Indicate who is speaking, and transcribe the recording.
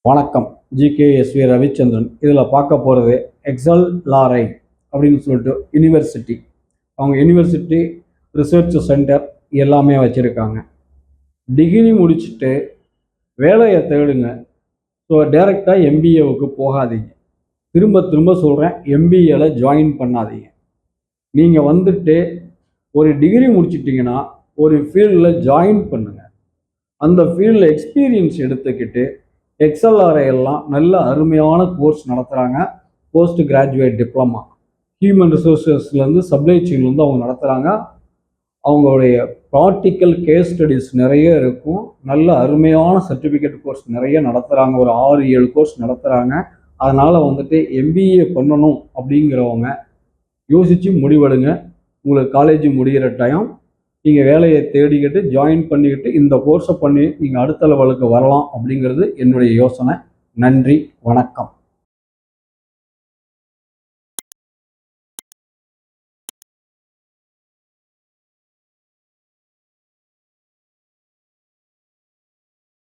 Speaker 1: வணக்கம். ஜிகேஎஸ்வி ரவிச்சந்திரன். இதில் பார்க்க போகிறது எக்ஸல் லாரை அப்படின்னு சொல்லிட்டு யூனிவர்சிட்டி. அவங்க யூனிவர்சிட்டி ரிசர்ச் சென்டர் எல்லாமே வச்சுருக்காங்க. டிகிரி முடிச்சுட்டு வேலையை தேடுங்க. ஸோ டைரெக்டாக எம்பிஏவுக்கு போகாதீங்க. திரும்ப திரும்ப சொல்கிறேன், எம்பிஏல ஜாயின் பண்ணாதீங்க. நீங்கள் வந்துட்டு ஒரு டிகிரி முடிச்சிட்டிங்கன்னா ஒரு ஃபீல்டில் ஜாயின் பண்ணுங்கள். அந்த ஃபீல்டில் எக்ஸ்பீரியன்ஸ் எடுத்துக்கிட்டு எக்ஸ்எல்ஆர்ஐ எல்லாம் நல்ல அருமையான கோர்ஸ் நடத்துகிறாங்க. போஸ்ட் கிராஜுவேட் டிப்ளமா ஹியூமன் ரிசோர்ஸஸ்லேருந்து சப்ளை செயின்லேருந்து அவங்க நடத்துகிறாங்க. அவங்களுடைய ப்ராக்டிக்கல் கேஸ் ஸ்டடிஸ் நிறைய இருக்கும். நல்ல அருமையான சர்டிஃபிகேட் கோர்ஸ் நிறைய நடத்துகிறாங்க. ஒரு 6-7 கோர்ஸ் நடத்துகிறாங்க. அதனால் வந்துட்டு எம்பிஏ பண்ணணும் அப்படிங்கிறவங்க யோசித்து முடிவெடுங்க. உங்களுக்கு காலேஜ் முடிகிற டைம் நீங்கள் வேலையை தேடிக்கிட்டு ஜாயின் பண்ணிக்கிட்டு இந்த கோர்ஸை பண்ணி நீங்கள் அடுத்த லெவலுக்கு வரலாம் அப்படிங்கிறது என்னுடைய யோசனை. நன்றி, வணக்கம்.